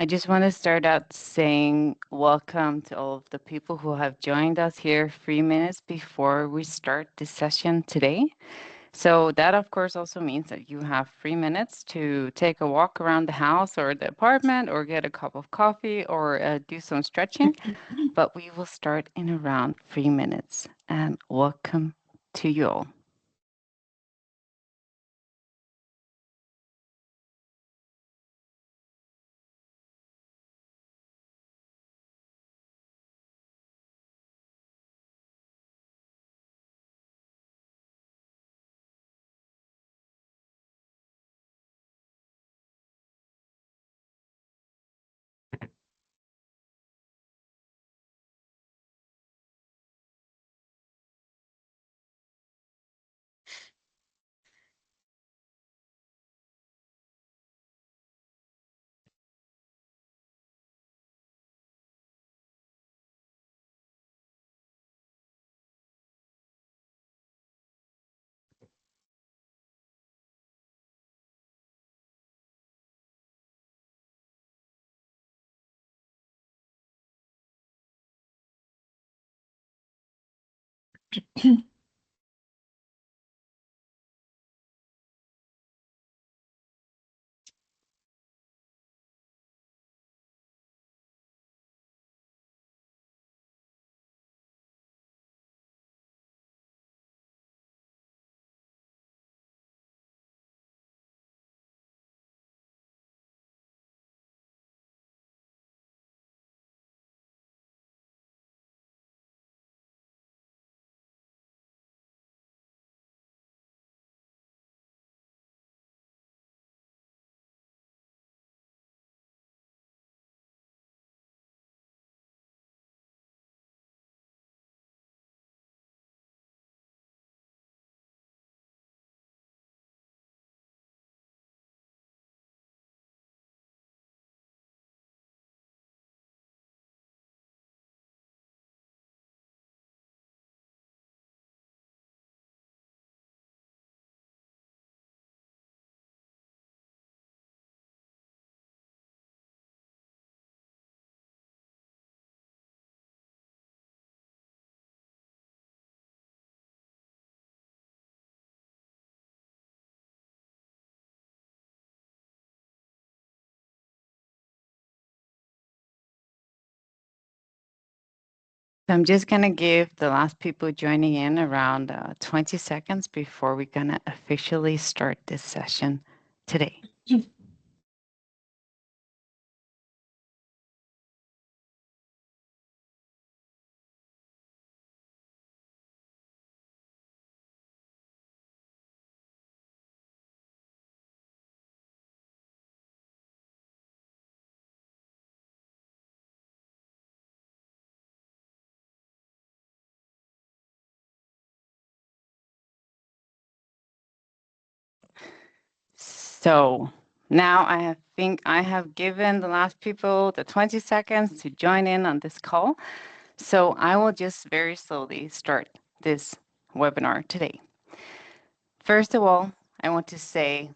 I just want to start out saying welcome to all of the people who have joined us here 3 minutes before we start this session today. So that, of course, also means that you have 3 minutes to take a walk around the house or the apartment or get a cup of coffee or do some stretching. But we will start in around 3 minutes. And welcome to you all. I'm just going to give the last people joining in around 20 seconds before we're going to officially start this session today. So now think I have given the last people the 20 seconds to join in on this call. So I will just very slowly start this webinar today. First of all, I want to say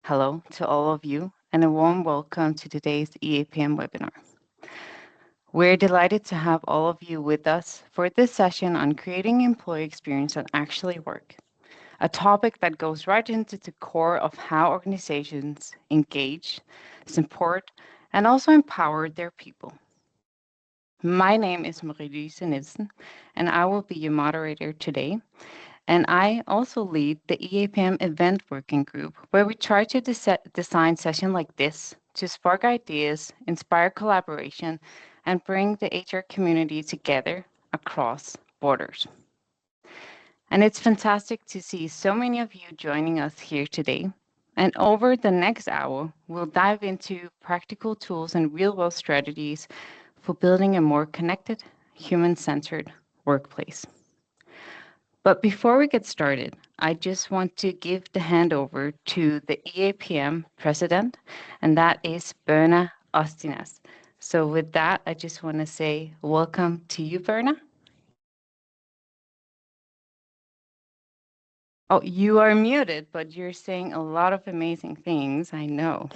hello to all of you and a warm welcome to today's EAPM webinar. We're delighted to have all of you with us for this session on creating employee experience that actually work, a topic that goes right into the core of how organizations engage, support, and also empower their people. My name is Marie-Louise Nielsen, and I will be your moderator today. And I also lead the EAPM event working group, where we try to design sessions like this to spark ideas, inspire collaboration, and bring the HR community together across borders. And it's fantastic to see so many of you joining us here today. And over the next hour, we'll dive into practical tools and real-world strategies for building a more connected, human-centered workplace. But before we get started, I just want to give the handover to the EAPM president, and that is Berna Ostinas. So with that, I just want to say welcome to you, Berna. Oh, you are muted, but you're saying a lot of amazing things, I know.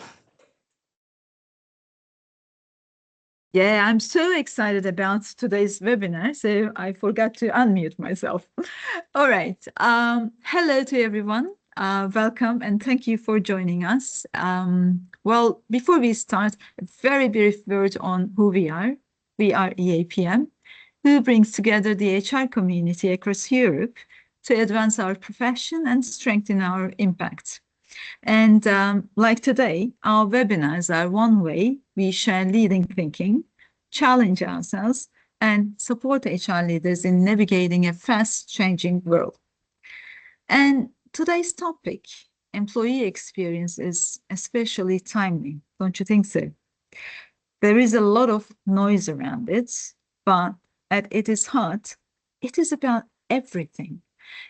Yeah, I'm so excited about today's webinar, so I forgot to unmute myself. All right. Hello to everyone. Welcome and thank you for joining us. Well, before we start, a very brief word on who we are. We are EAPM, who brings together the HR community across Europe to advance our profession and strengthen our impact. And like today, our webinars are one way we share leading thinking, challenge ourselves, and support HR leaders in navigating a fast changing world. And today's topic, employee experience, is especially timely, don't you think so? There is a lot of noise around it, but at its heart, it is about everything.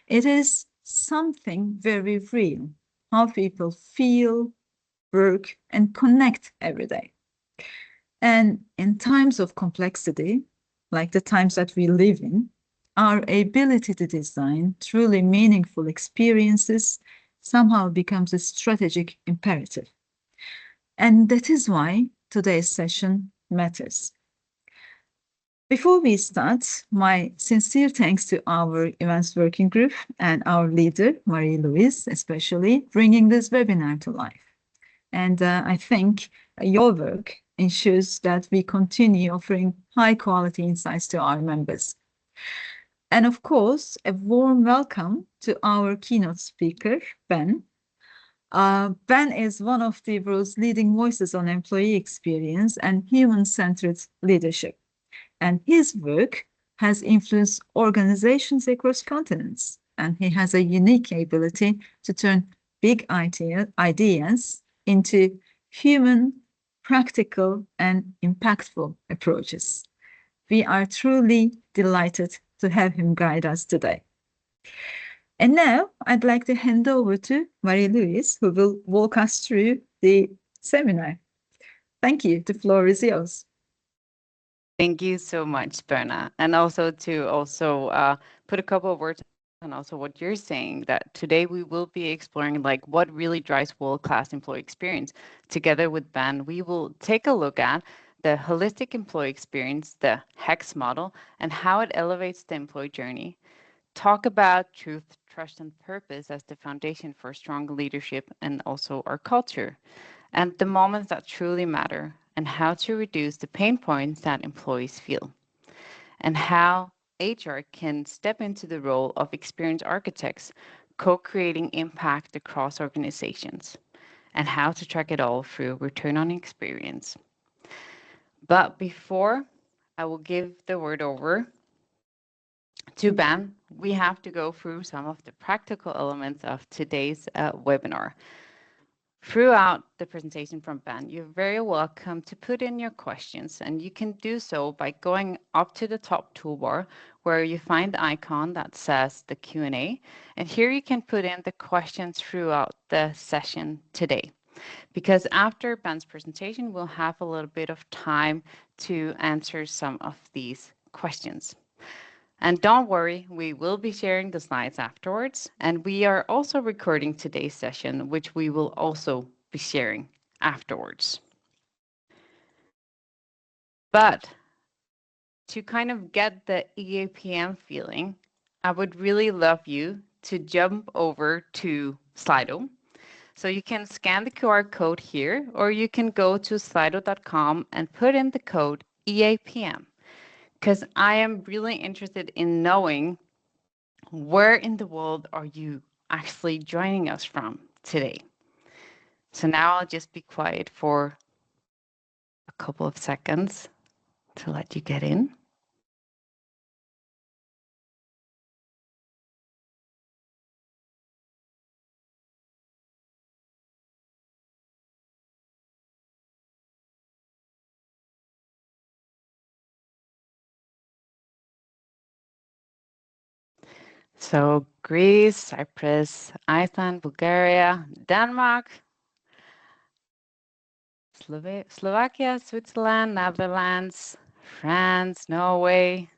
It is something very real, how people feel, work, and connect every day. And in times of complexity, like the times that we live in, our ability to design truly meaningful experiences somehow becomes a strategic imperative. And that is why today's session matters. Before we start, my sincere thanks to our events working group and our leader, Marie-Louise, especially bringing this webinar to life. And I think your work ensures that we continue offering high quality insights to our members. And of course, a warm welcome to our keynote speaker, Ben. Ben is one of the world's leading voices on employee experience and human centered leadership. And his work has influenced organizations across continents. And he has a unique ability to turn big ideas into human, practical, and impactful approaches. We are truly delighted to have him guide us today. And now I'd like to hand over to Marie-Louise, who will walk us through the seminar. Thank you. The floor is yours. Thank you so much, Berna. And also to put a couple of words on also what you're saying, that today we will be exploring like what really drives world-class employee experience. Together with Ben, we will take a look at the holistic employee experience, the HEX model, and how it elevates the employee journey. Talk about truth, trust, and purpose as the foundation for strong leadership and also our culture, and the moments that truly matter, and how to reduce the pain points that employees feel, and how HR can step into the role of experienced architects, co-creating impact across organizations, and how to track it all through return on experience. But before I will give the word over to Ben, we have to go through some of the practical elements of today's webinar. Throughout the presentation from Ben, you're very welcome to put in your questions, and you can do so by going up to the top toolbar where you find the icon that says the Q&A, and here you can put in the questions throughout the session today. Because after Ben's presentation, we'll have a little bit of time to answer some of these questions. And don't worry, we will be sharing the slides afterwards. And we are also recording today's session, which we will also be sharing afterwards. But to kind of get the EAPM feeling, I would really love you to jump over to Slido. So you can scan the QR code here, or you can go to slido.com and put in the code EAPM, because I am really interested in knowing where in the world are you actually joining us from today. So now I'll just be quiet for a couple of seconds to let you get in. So Greece, Cyprus, Iceland, Bulgaria, Denmark, Slovakia, Switzerland, Netherlands, France, Norway,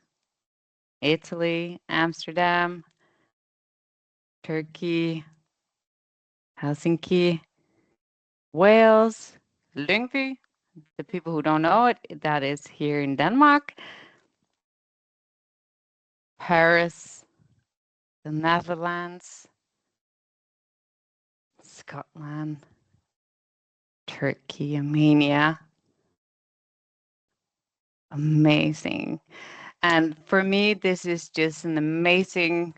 Italy, Amsterdam, Turkey, Helsinki, Wales, Lyngby, the people who don't know it, that is here in Denmark, Paris, the Netherlands, Scotland, Turkey, Armenia. Amazing. And for me, this is just an amazing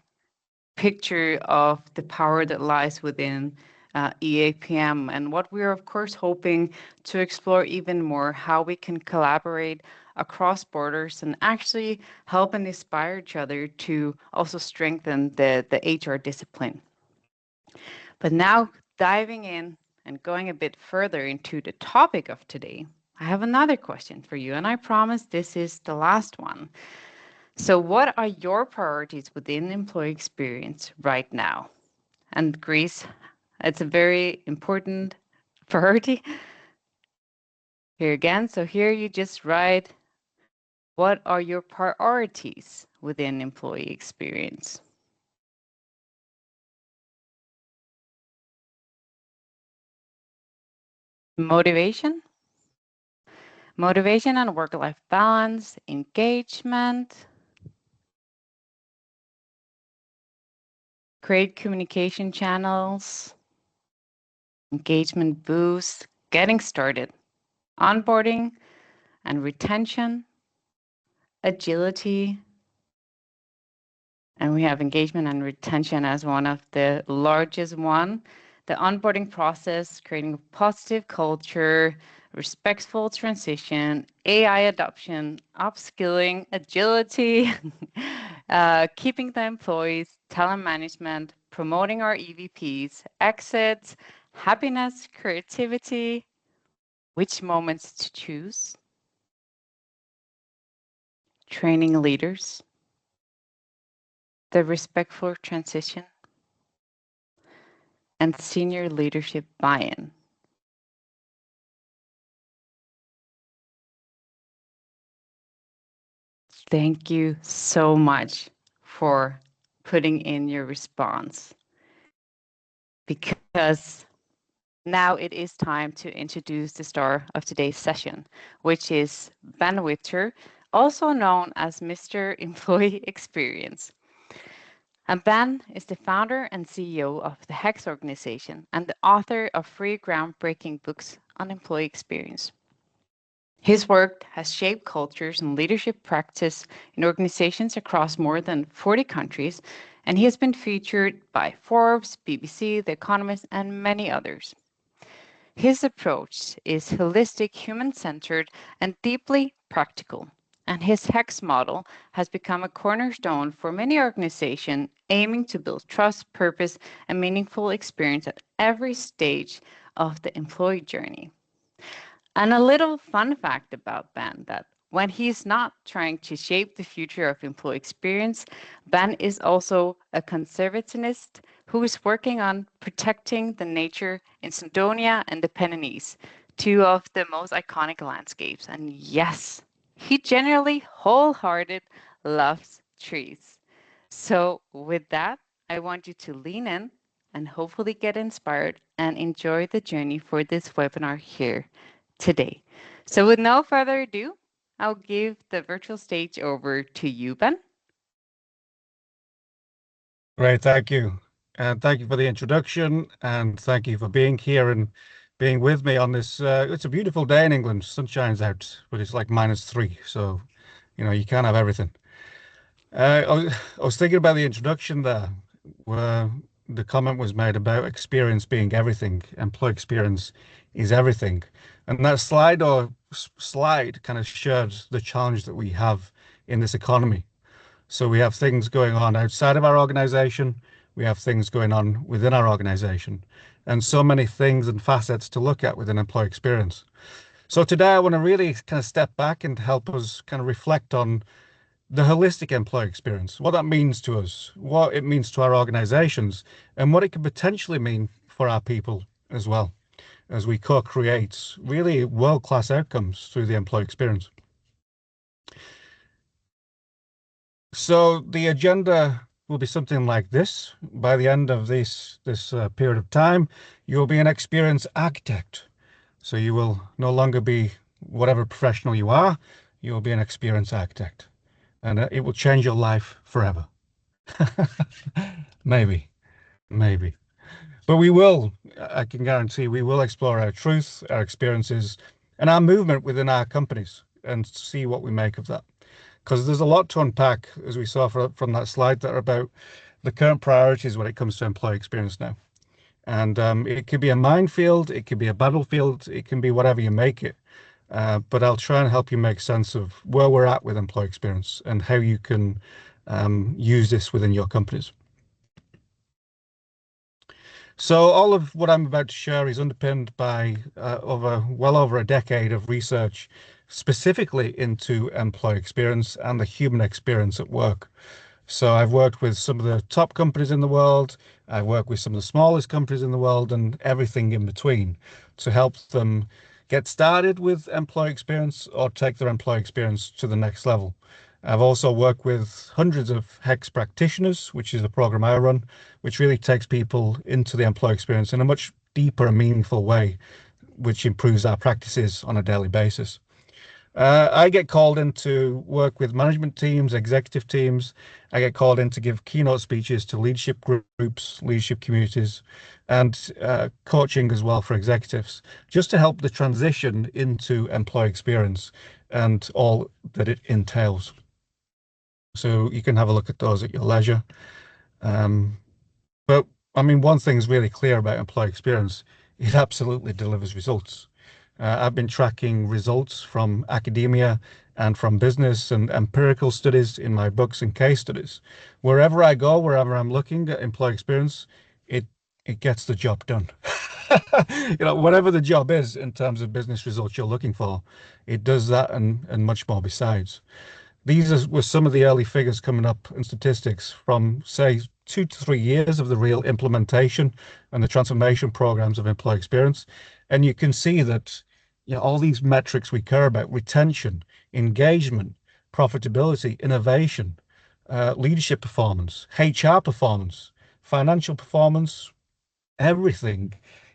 picture of the power that lies within EAPM, and what we are, of course, hoping to explore even more, how we can collaborate across borders and actually help and inspire each other to also strengthen the HR discipline. But now, diving in and going a bit further into the topic of today, I have another question for you, and I promise this is the last one. So, what are your priorities within employee experience right now? And Greece, it's a very important priority. Here again, so here you just write, what are your priorities within employee experience? Motivation, motivation and work-life balance, engagement, create communication channels, engagement boost, getting started, onboarding and retention, agility, and we have engagement and retention as one of the largest one. The onboarding process, creating a positive culture, respectful transition, AI adoption, upskilling, agility, keeping the employees, talent management, promoting our EVPs, exits, happiness, creativity, which moments to choose, training leaders, the respectful transition, and senior leadership buy-in. Thank you so much for putting in your response, because now it is time to introduce the star of today's session, which is Ben Whitter, also known as Mr. Employee Experience. And Ben is the founder and CEO of the HEX organization and the author of 3 groundbreaking books on employee experience. His work has shaped cultures and leadership practice in organizations across more than 40 countries, and he has been featured by Forbes, BBC, The Economist, and many others. His approach is holistic, human-centered, and deeply practical, and his HEX model has become a cornerstone for many organizations aiming to build trust, purpose, and meaningful experience at every stage of the employee journey. And a little fun fact about Ben, that when he's not trying to shape the future of employee experience, Ben is also a conservationist who is working on protecting the nature in Snowdonia and the Pennines, 2 of the most iconic landscapes. And yes, he generally wholehearted loves trees. So with that, I want you to lean in and hopefully get inspired and enjoy the journey for this webinar here today. So with no further ado, I'll give the virtual stage over to you, Ben. Great, thank you. And thank you for the introduction, and thank you for being here and being with me on this. It's a beautiful day in England. Sun shines out, but it's like -3. So, you can't have everything. I was thinking about the introduction there, where the comment was made about experience being everything. Employee experience is everything. And that slide kind of showed the challenge that we have in this economy. So we have things going on outside of our organization. We have things going on within our organization, and so many things and facets to look at within employee experience. So today I want to really kind of step back and help us kind of reflect on the holistic employee experience, what that means to us, what it means to our organizations, and what it could potentially mean for our people as well, as we co-create really world-class outcomes through the employee experience. So the agenda will be something like this. By the end of this period of time, you'll be an experience architect. So you will no longer be whatever professional you are, you will be an experience architect, and it will change your life forever. Maybe, maybe. But we will, I can guarantee, we will explore our truth, our experiences, and our movement within our companies and see what we make of that. Because there's a lot to unpack, as we saw from that slide there, about the current priorities when it comes to employee experience now. And it could be a minefield, it could be a battlefield, it can be whatever you make it. But I'll try and help you make sense of where we're at with employee experience and how you can use this within your companies. So all of what I'm about to share is underpinned by well over a decade of research specifically into employee experience and the human experience at work. So I've worked with some of the top companies in the world. I work with some of the smallest companies in the world and everything in between to help them get started with employee experience or take their employee experience to the next level. I've also worked with hundreds of HEX practitioners, which is a program I run, which really takes people into the employee experience in a much deeper and meaningful way, which improves our practices on a daily basis. I get called in to work with management teams, executive teams. I get called in to give keynote speeches to leadership groups, leadership communities, and coaching as well for executives, just to help the transition into employee experience and all that it entails. So you can have a look at those at your leisure. But I mean, one thing's really clear about employee experience, it absolutely delivers results. I've been tracking results from academia and from business and empirical studies in my books and case studies. Wherever I go, wherever I'm looking at employee experience, it gets the job done. Whatever the job is in terms of business results you're looking for, it does that and much more besides. These were some of the early figures coming up in statistics from, say, 2 to 3 years of the real implementation and the transformation programs of employee experience. And you can see that all these metrics we care about, retention, engagement, profitability, innovation, leadership performance, HR performance, financial performance, everything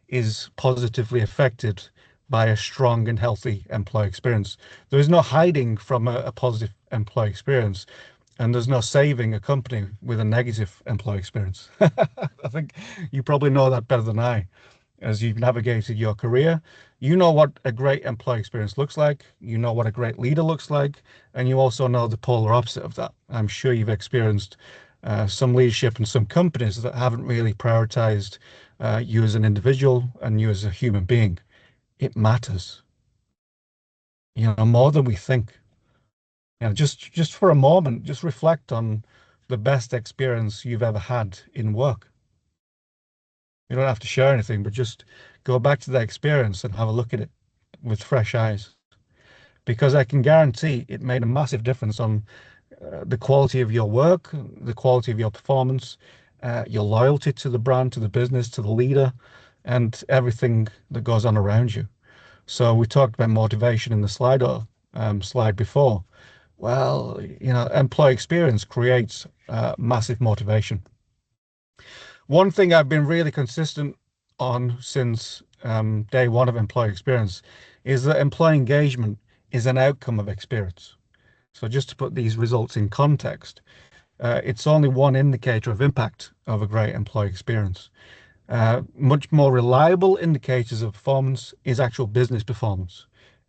is positively affected by a strong and healthy employee experience. There is no hiding from a positive employee experience, and there's no saving a company with a negative employee experience. I think you probably know that better than I. As you've navigated your career, you know what a great employee experience looks like, you know what a great leader looks like, and you also know the polar opposite of that. I'm sure you've experienced some leadership in some companies that haven't really prioritized you as an individual and you as a human being. It matters, more than we think. Just for a moment, just reflect on the best experience you've ever had in work. You don't have to share anything, but just go back to that experience and have a look at it with fresh eyes. Because I can guarantee it made a massive difference on the quality of your work, the quality of your performance, your loyalty to the brand, to the business, to the leader, and everything that goes on around you. So we talked about motivation in the slide before. Well, employee experience creates massive motivation. One thing I've been really consistent on since day one of employee experience is that employee engagement is an outcome of experience. So just to put these results in context, it's only one indicator of impact of a great employee experience. Much more reliable indicators of performance is actual business performance.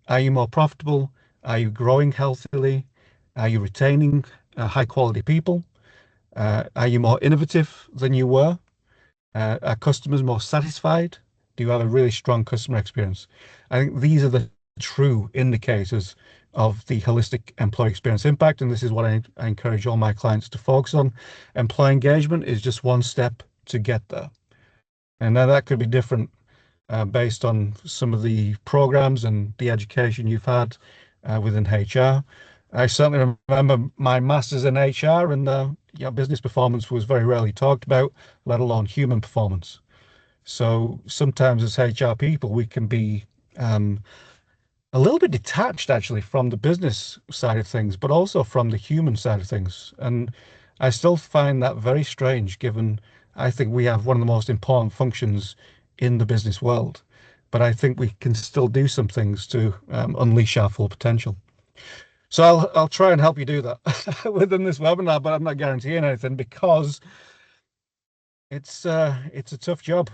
Are you more profitable? Are you growing healthily? Are you retaining high quality people? Are you more innovative than you were? Are customers more satisfied? Do you have a really strong customer experience? I think these are the true indicators of the holistic employee experience impact. And this is what I encourage all my clients to focus on. Employee engagement is just one step to get there. And now that could be different based on some of the programs and the education you've had within HR. I certainly remember my master's in HR, and business performance was very rarely talked about, let alone human performance. So sometimes as HR people, we can be a little bit detached actually from the business side of things, but also from the human side of things. And I still find that very strange, given I think we have one of the most important functions in the business world. but I think we can still do some things to unleash our full potential. So I'll try and help you do that within this webinar, but I'm not guaranteeing anything because it's a tough job.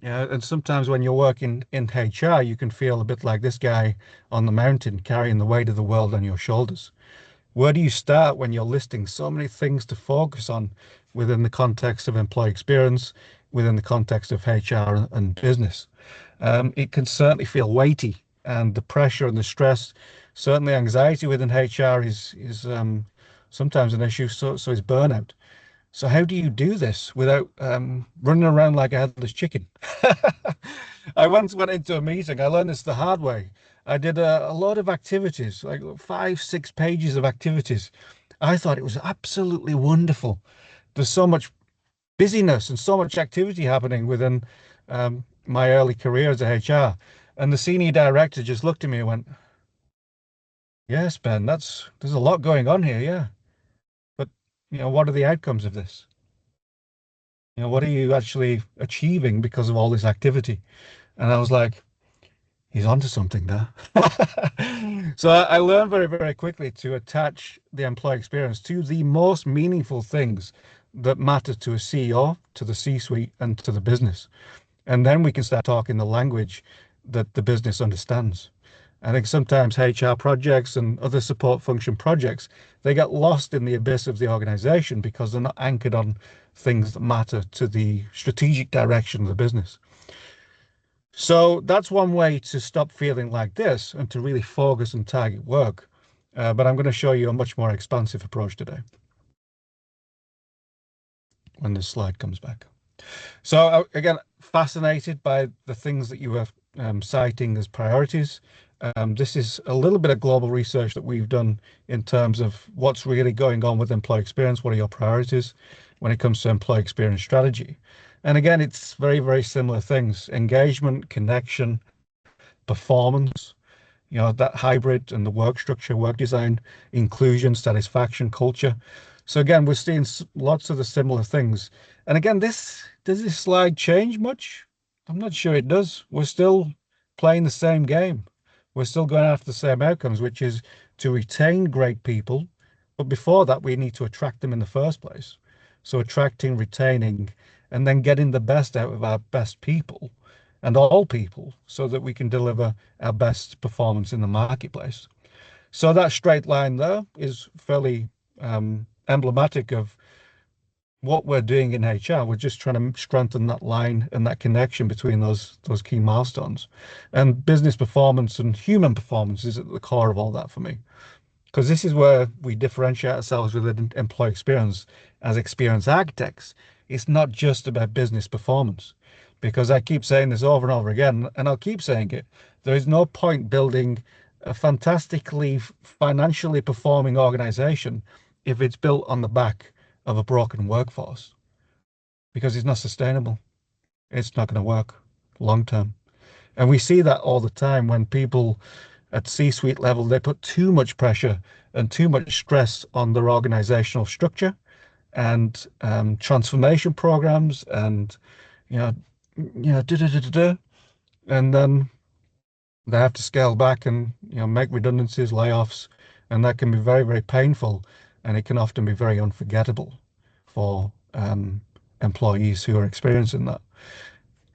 Yeah, and sometimes when you're working in HR, you can feel a bit like this guy on the mountain carrying the weight of the world on your shoulders. Where do you start when you're listing so many things to focus on within the context of employee experience, within the context of HR and business? It can certainly feel weighty, and the pressure and the stress, certainly anxiety within HR is sometimes an issue. So is burnout. So how do you do this without running around like a headless chicken? I once went into a meeting. I learned this the hard way. I did a lot of activities, like 5, 6 pages of activities. I thought it was absolutely wonderful. There's so much busyness and so much activity happening within my early career as a HR. And the senior director just looked at me and went, "Yes, Ben, there's a lot going on here, yeah. But what are the outcomes of this? What are you actually achieving because of all this activity?" And I was like, he's onto something there. So I learned very, very quickly to attach the employee experience to the most meaningful things that matter to a CEO, to the C-suite, and to the business. And then we can start talking the language that the business understands. I think sometimes HR projects and other support function projects, they get lost in the abyss of the organization because they're not anchored on things that matter to the strategic direction of the business. So that's one way to stop feeling like this and to really focus and target work. But I'm going to show you a much more expansive approach today when this slide comes back. So again, fascinated by the things that you were citing as priorities. This is a little bit of global research that we've done in terms of what's really going on with employee experience. What are your priorities when it comes to employee experience strategy? And again, it's very, very similar things: engagement, connection, performance, that hybrid and the work structure, work design, inclusion, satisfaction, culture. So again, we're seeing lots of the similar things. And again, does this slide change much? I'm not sure it does. We're still playing the same game. We're still going after the same outcomes, which is to retain great people. But before that, we need to attract them in the first place. So attracting, retaining, and then getting the best out of our best people and all people so that we can deliver our best performance in the marketplace. So that straight line there is fairly emblematic of what we're doing in HR. We're just trying to strengthen that line and that connection between those key milestones. And business performance and human performance is at the core of all that for me, because this is where we differentiate ourselves with employee experience as experience architects. It's not just about business performance, because I keep saying this over and over again, and I'll keep saying it. There is no point building a fantastically financially performing organization if it's built on the back of a broken workforce, because it's not sustainable. It's not going to work long term. And we see that all the time when people at C-suite level, they put too much pressure and too much stress on their organizational structure and transformation programs and and then they have to scale back and make redundancies, layoffs, and that can be very, very painful, and it can often be very unforgettable for employees who are experiencing that.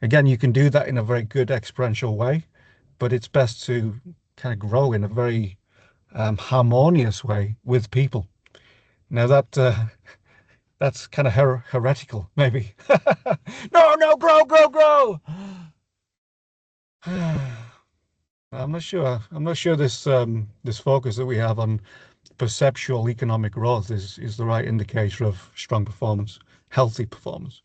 Again, you can do that in a very good experiential way, but it's best to kind of grow in a very harmonious way with people. Now that's kind of heretical, maybe. No, grow. I'm not sure. I'm not sure this focus that we have on perceptual economic growth is the right indicator of strong performance, healthy performance.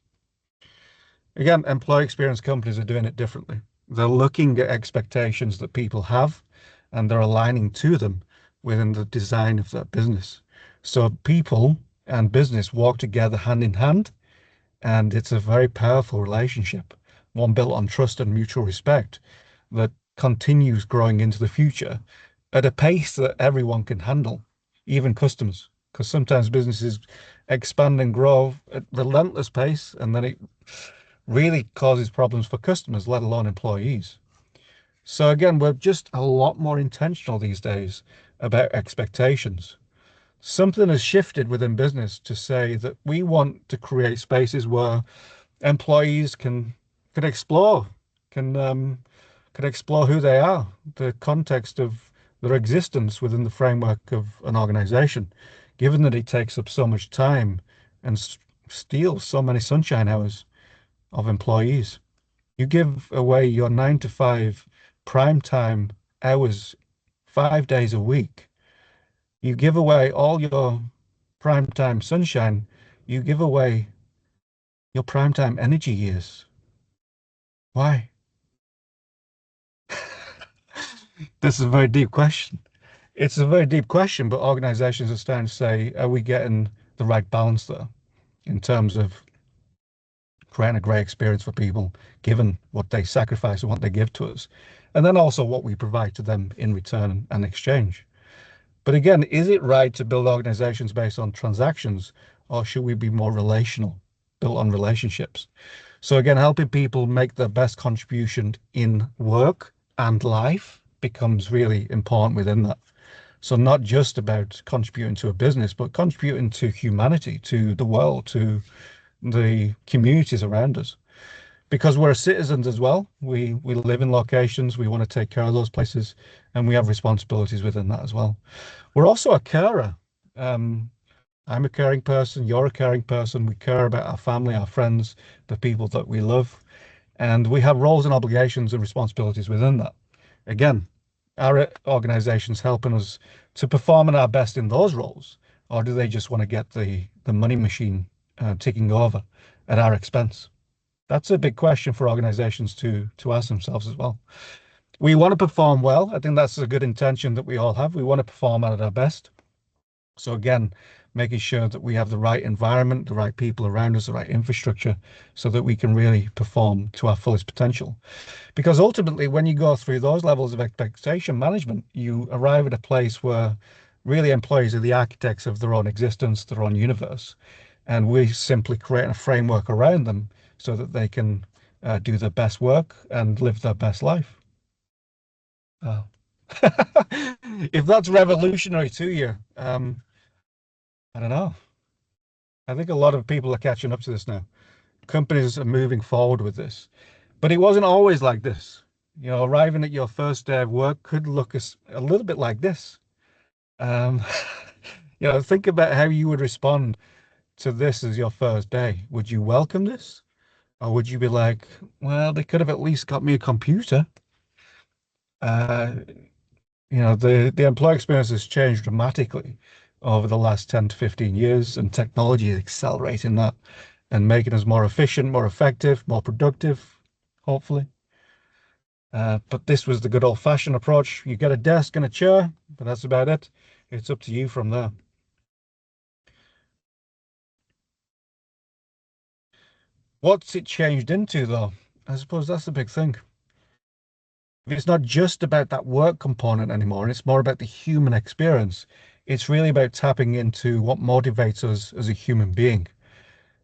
Again, employee experience companies are doing it differently. They're looking at expectations that people have, and they're aligning to them within the design of that business. So people and business walk together hand in hand, and it's a very powerful relationship, one built on trust and mutual respect that continues growing into the future at a pace that everyone can handle, even customers, because sometimes businesses expand and grow at relentless pace, and then it really causes problems for customers, let alone employees. So again, we're just a lot more intentional these days about expectations. Something has shifted within business to say that we want to create spaces where employees can explore, can can explore who they are, the context of their existence within the framework of an organization, given that it takes up so much time and steals so many sunshine hours of employees. You give away your 9 to 5 prime time hours 5 days a week. You give away all your prime time sunshine. You give away your prime time energy years. Why? This is a very deep question. It's a very deep question, but organizations are starting to say, are we getting the right balance there in terms of creating a great experience for people, given what they sacrifice and what they give to us, and then also what we provide to them in return and exchange. But again, is it right to build organizations based on transactions, or should we be more relational, built on relationships? So again, helping people make their best contribution in work and life becomes really important within that. So not just about contributing to a business, but contributing to humanity, to the world, to the communities around us. Because we're citizens as well. We live in locations, we want to take care of those places, and we have responsibilities within that as well. We're also a carer. I'm a caring person, you're a caring person. We care about our family, our friends, the people that we love, and we have roles and obligations and responsibilities within that. Again, are organizations helping us to perform at our best in those roles, or do they just want to get the money machine ticking over at our expense? That's a big question for organizations to ask themselves as well. We want to perform well. I think that's a good intention that we all have. We want to perform at our best. So again, making sure that we have the right environment, the right people around us, the right infrastructure, so that we can really perform to our fullest potential. Because ultimately, when you go through those levels of expectation management, you arrive at a place where really employees are the architects of their own existence, their own universe. And we simply create a framework around them so that they can do their best work and live their best life. Oh. If that's revolutionary to you, I don't know. I think a lot of people are catching up to this now. Companies are moving forward with this, but it wasn't always like this. You know, arriving at your first day of work could look a little bit like this. Um, think about how you would respond to this as your first day. Would you welcome this? Or would you be like, well, they could have at least got me a computer? Uh, the employee experience has changed dramatically over the last 10 to 15 years, and technology is accelerating that and making us more efficient, more effective, more productive, hopefully. But this was the good old-fashioned approach. You get a desk and a chair, but that's about it. It's up to you from there. What's it changed into, though? I suppose that's the big thing. It's not just about that work component anymore, and it's more about the human experience. It's really about tapping into what motivates us as a human being.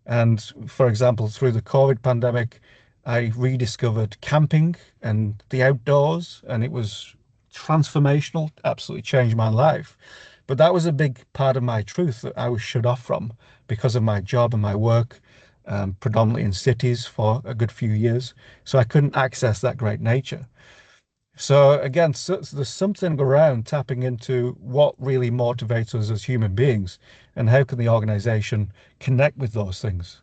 And for example, through the COVID pandemic, I rediscovered camping and the outdoors, and it was transformational, absolutely changed my life. But that was a big part of my truth that I was shut off from because of my job and my work, predominantly in cities for a good few years. So I couldn't access that great nature. So again, there's something around tapping into what really motivates us as human beings, and how can the organization connect with those things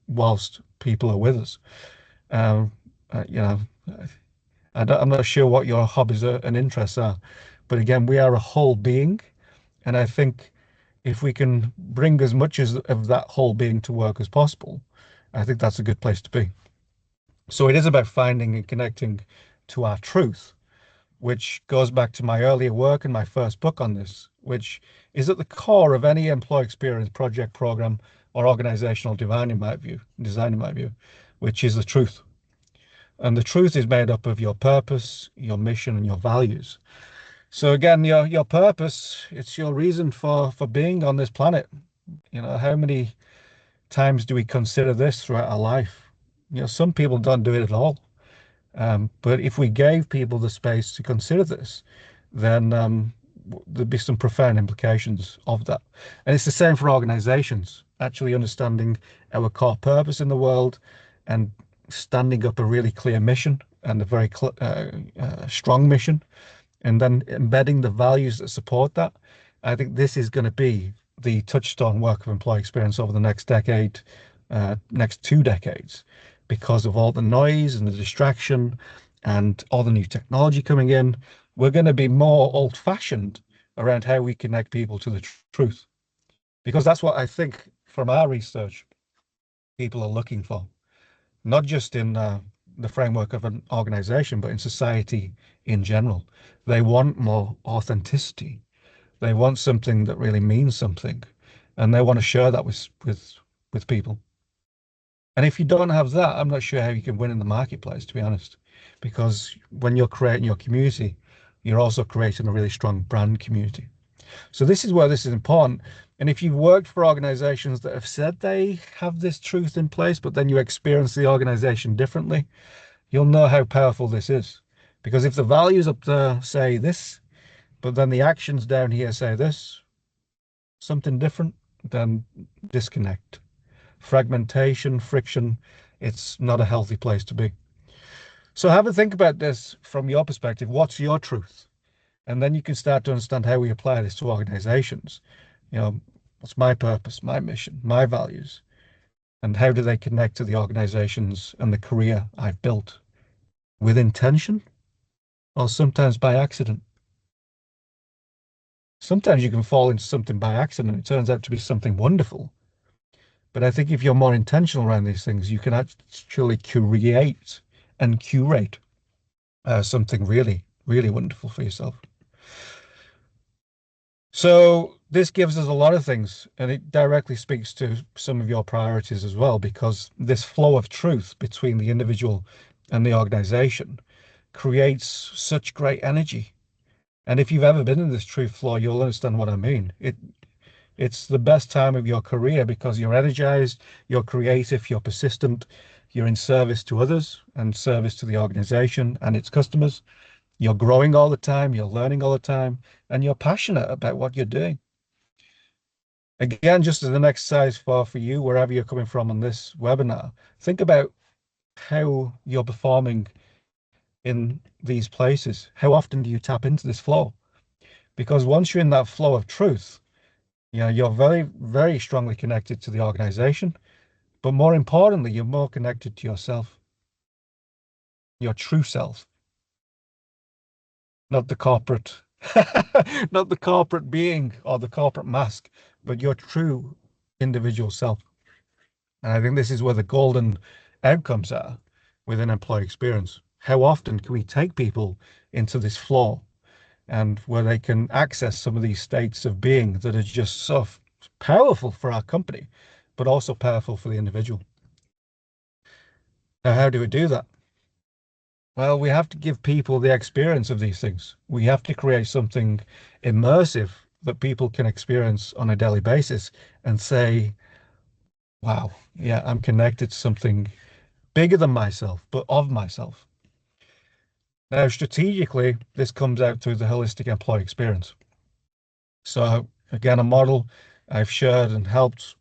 whilst people are with us. Um, uh, you know, I'm not sure what your hobbies and interests are, but again, we are a whole being, and I think if we can bring as much of that whole being to work as possible, I think that's a good place to be. So it is about finding and connecting to our truth, which goes back to my earlier work and my first book on this, which is at the core of any employee experience project, program, or organizational design in my view, which is the truth. And the truth is made up of your purpose, your mission, and your values. So again, your purpose, it's your reason for being on this planet. How many times do we consider this throughout our life? Some people don't do it at all. But if we gave people the space to consider this, then there'd be some profound implications of that. And it's the same for organizations, actually understanding our core purpose in the world and standing up a really clear mission and a very strong mission, and then embedding the values that support that. I think this is going to be the touchstone work of employee experience over the next decade, next 2 decades, because of all the noise and the distraction and all the new technology coming in. We're going to be more old-fashioned around how we connect people to the truth, because that's what I think from our research people are looking for, not just in the framework of an organization, but in society in general. They want more authenticity. They want something that really means something, and they want to share that with people. And if you don't have that, I'm not sure how you can win in the marketplace, to be honest, because when you're creating your community, you're also creating a really strong brand community. So this is where this is important. And if you've worked for organizations that have said they have this truth in place, but then you experience the organization differently, you'll know how powerful this is. Because if the values up there say this, but then the actions down here say this, something different, then disconnect. Fragmentation, friction, it's not a healthy place to be. So have a think about this from your perspective. What's your truth? And then you can start to understand how we apply this to organizations. What's my purpose, my mission, my values, and how do they connect to the organizations and the career I've built? With intention, or sometimes by accident? Sometimes you can fall into something by accident. It turns out to be something wonderful. But I think if you're more intentional around these things, you can actually create and curate something really, really wonderful for yourself. So this gives us a lot of things, and it directly speaks to some of your priorities as well, because this flow of truth between the individual and the organization creates such great energy. And if you've ever been in this truth flow, you'll understand what I mean. It's the best time of your career because you're energized, you're creative, you're persistent, you're in service to others and service to the organization and its customers. You're growing all the time, you're learning all the time, and you're passionate about what you're doing. Again, just as an exercise for you, wherever you're coming from on this webinar, think about how you're performing in these places. How often do you tap into this flow? Because once you're in that flow of truth, you're very, very strongly connected to the organization, but more importantly, you're more connected to yourself, your true self, not the corporate, not the corporate being or the corporate mask, but your true individual self. And I think this is where the golden outcomes are within employee experience. How often can we take people into this flow and where they can access some of these states of being that are just so powerful for our company, but also powerful for the individual? Now, how do we do that? Well, we have to give people the experience of these things. We have to create something immersive that people can experience on a daily basis and say, wow, yeah, I'm connected to something bigger than myself, but of myself. Now, strategically, this comes out through the holistic employee experience. So again, a model I've shared and helped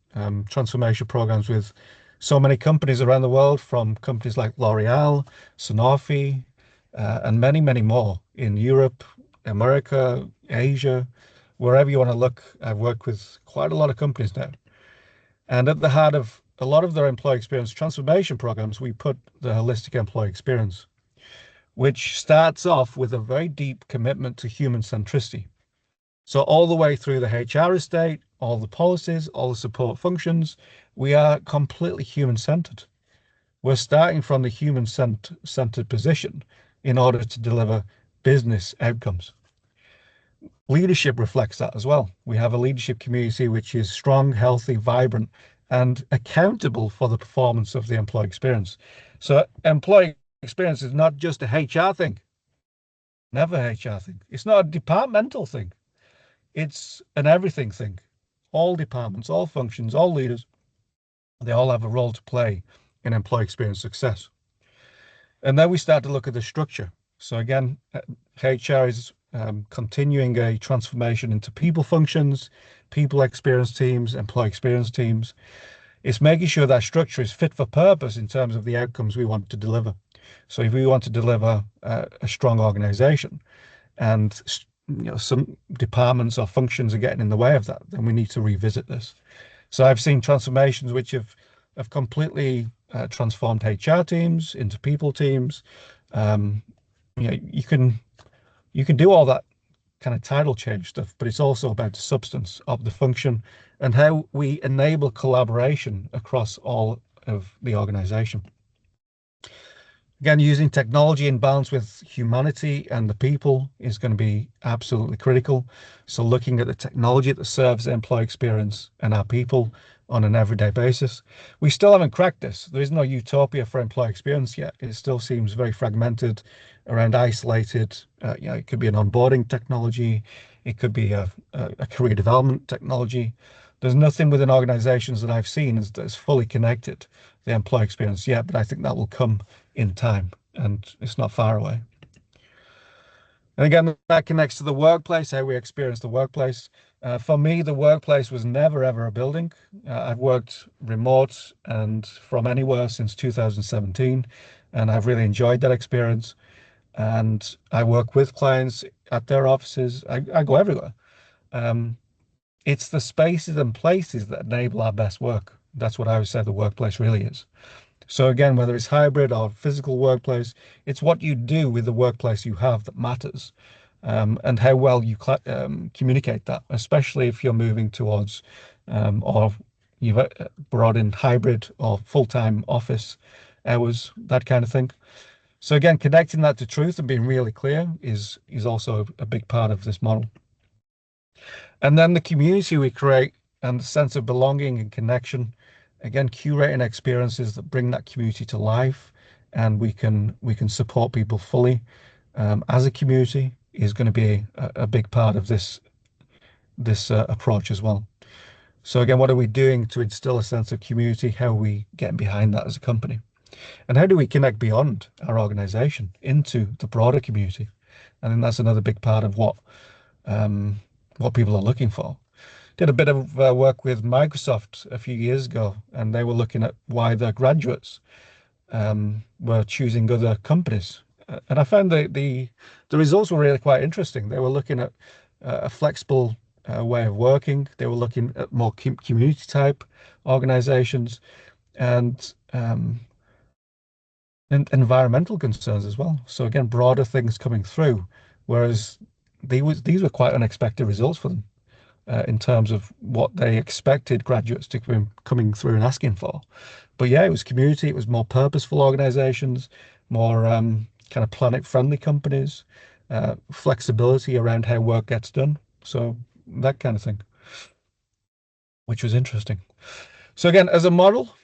transformation programs with so many companies around the world, from companies like L'Oreal, Sanofi, and many, many more in Europe, America, Asia, wherever you want to look. I've worked with quite a lot of companies now. And at the heart of a lot of their employee experience transformation programs, we put the holistic employee experience, which starts off with a very deep commitment to human centricity. So all the way through the HR estate, all the policies, all the support functions, we are completely human-centered. We're starting from the human-centered position in order to deliver business outcomes. Leadership reflects that as well. We have a leadership community which is strong, healthy, vibrant, and accountable for the performance of the employee experience. So employee experience is not just a HR thing, never a HR thing. It's not a departmental thing. It's an everything thing. All departments, all functions, all leaders, they all have a role to play in employee experience success. And then we start to look at the structure. So again, HR is continuing a transformation into people functions, people experience teams, employee experience teams. It's making sure that structure is fit for purpose in terms of the outcomes we want to deliver. So if we want to deliver a strong organization and some departments or functions are getting in the way of that, then we need to revisit this. So I've seen transformations which have completely transformed HR teams into people teams. You can do all that kind of title change stuff, but it's also about the substance of the function and how we enable collaboration across all of the organization. Again, using technology in balance with humanity and the people is going to be absolutely critical. So looking at the technology that serves the employee experience and our people on an everyday basis. We still haven't cracked this. There is no utopia for employee experience yet. It still seems very fragmented, around isolated. It could be an onboarding technology. It could be a career development technology. There's nothing within organizations that I've seen that's fully connected the employee experience yet, but I think that will come in time, and it's not far away. And again, that connects to the workplace, how we experience the workplace. For me, the workplace was never, ever a building. I've worked remote and from anywhere since 2017, and I've really enjoyed that experience. And I work with clients at their offices. I go everywhere. It's the spaces and places that enable our best work. That's what I would say the workplace really is. So again, whether it's hybrid or physical workplace, it's what you do with the workplace you have that matters, and how well you communicate that, especially if you're moving towards or you've brought in hybrid or full-time office hours, that kind of thing. So again, connecting that to truth and being really clear is also a big part of this model. And then the community we create and the sense of belonging and connection, again, curating experiences that bring that community to life, and we can support people fully as a community is going to be a big part of this approach as well. So again, what are we doing to instill a sense of community? How are we getting behind that as a company? And how do we connect beyond our organization into the broader community? I think that's another big part of what people are looking for. Did a bit of work with Microsoft a few years ago, and they were looking at why their graduates were choosing other companies. And I found the results were really quite interesting. They were looking at a flexible way of working. They were looking at more community type organizations and environmental concerns as well. So again, broader things coming through, whereas these were quite unexpected results for them. In terms of what they expected graduates to be coming through and asking for. But yeah, it was community, it was more purposeful organizations, more kind of planet-friendly companies, flexibility around how work gets done. So that kind of thing, which was interesting. So again, as a model,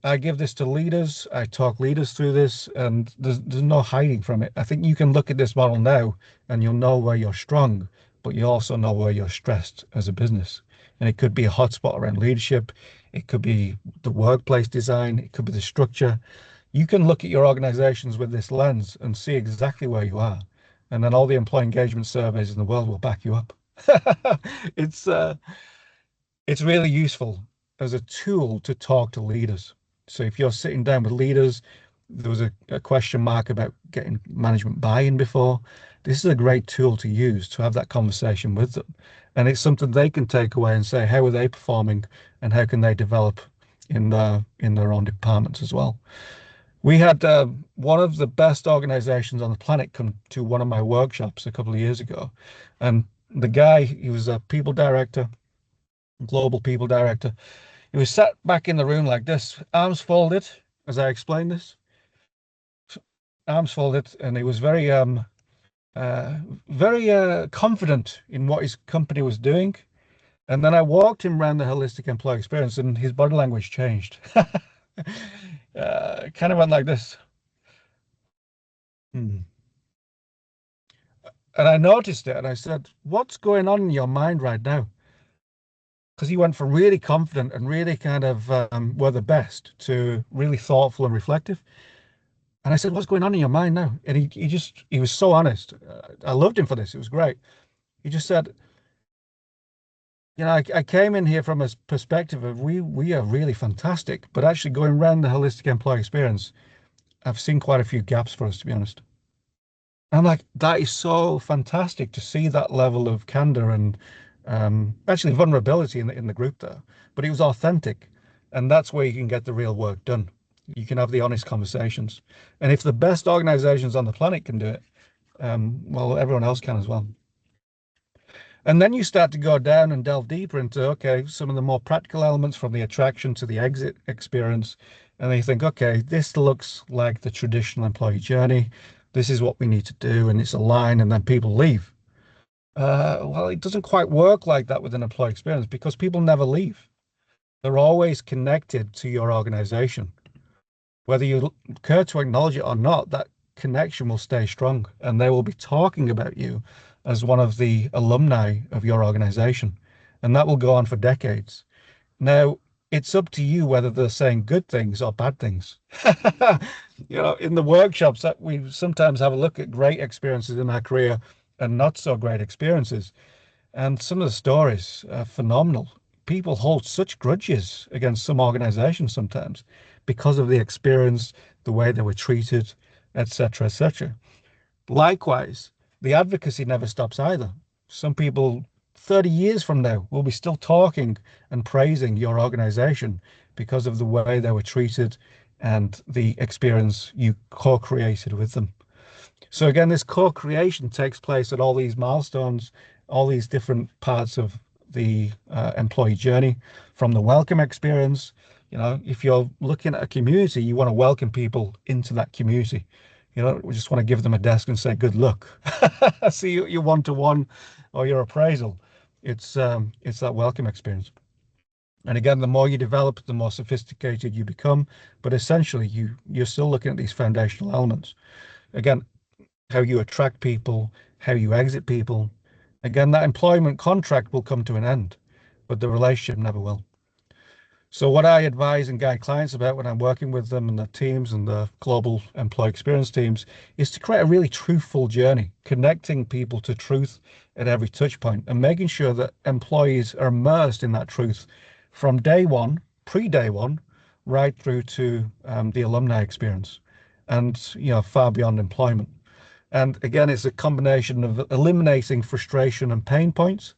I give this to leaders. I talk leaders through this, and there's no hiding from it. I think you can look at this model now and you'll know where you're strong, but you also know where you're stressed as a business. And it could be a hotspot around leadership. It could be the workplace design. It could be the structure. You can look at your organizations with this lens and see exactly where you are. And then all the employee engagement surveys in the world will back you up. It's really useful as a tool to talk to leaders. So if you're sitting down with leaders, there was a question mark about getting management buy-in before. This is a great tool to use to have that conversation with them. And it's something they can take away and say, how are they performing and how can they develop in their own departments as well. We had one of the best organizations on the planet come to one of my workshops a couple of years ago. And the guy, he was a people director, global people director. He was sat back in the room like this, arms folded, as I explained this, arms folded, and he was very confident in what his company was doing. And then I walked him around the holistic employee experience, and his body language changed. Kind of went like this. Hmm. And I noticed it, and I said, "What's going on in your mind right now?" because he went from really confident and really kind of were the best to really thoughtful and reflective. And I said, "What's going on in your mind now?" And he was so honest. I loved him for this. It was great. He just said, I came in here from a perspective of we are really fantastic, but actually going around the holistic employee experience, I've seen quite a few gaps for us, to be honest. And I'm like, that is so fantastic to see that level of candor and actually vulnerability in the group there. But it was authentic, and that's where you can get the real work done. You can have the honest conversations, and if the best organizations on the planet can do it, well, everyone else can as well. And then you start to go down and delve deeper into, okay, some of the more practical elements from the attraction to the exit experience. And then you think, okay, this looks like the traditional employee journey. This is what we need to do. And it's a line, and then people leave. Well, it doesn't quite work like that with an employee experience because people never leave. They're always connected to your organization. Whether you care to acknowledge it or not, that connection will stay strong, and they will be talking about you as one of the alumni of your organization. And that will go on for decades. Now, it's up to you whether they're saying good things or bad things. In the workshops that we sometimes have a look at great experiences in our career and not so great experiences. And some of the stories are phenomenal. People hold such grudges against some organizations sometimes because of the experience, the way they were treated, etc., etc. Likewise, the advocacy never stops either. Some people 30 years from now will be still talking and praising your organization because of the way they were treated and the experience you co-created with them. So again, this co-creation takes place at all these milestones, all these different parts of the employee journey, from the welcome experience. If you're looking at a community, you want to welcome people into that community. We just want to give them a desk and say, good luck. See your one-to-one or your appraisal. It's that welcome experience. And again, the more you develop, the more sophisticated you become. But essentially, you're still looking at these foundational elements. Again, how you attract people, how you exit people. Again, that employment contract will come to an end, but the relationship never will. So what I advise and guide clients about when I'm working with them and their teams and the global employee experience teams is to create a really truthful journey, connecting people to truth at every touch point and making sure that employees are immersed in that truth from day one, pre-day one, right through to the alumni experience and, far beyond employment. And again, it's a combination of eliminating frustration and pain points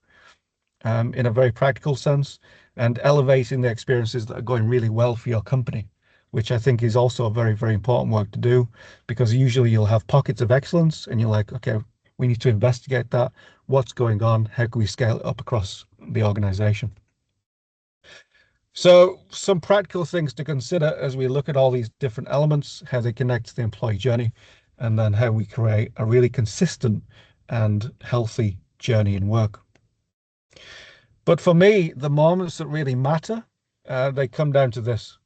in a very practical sense, and elevating the experiences that are going really well for your company, which I think is also a very, very important work to do, because usually you'll have pockets of excellence and you're like, okay, we need to investigate that. What's going on? How can we scale it up across the organization? So some practical things to consider as we look at all these different elements, how they connect to the employee journey, and then how we create a really consistent and healthy journey in work. But for me, the moments that really matter, they come down to this.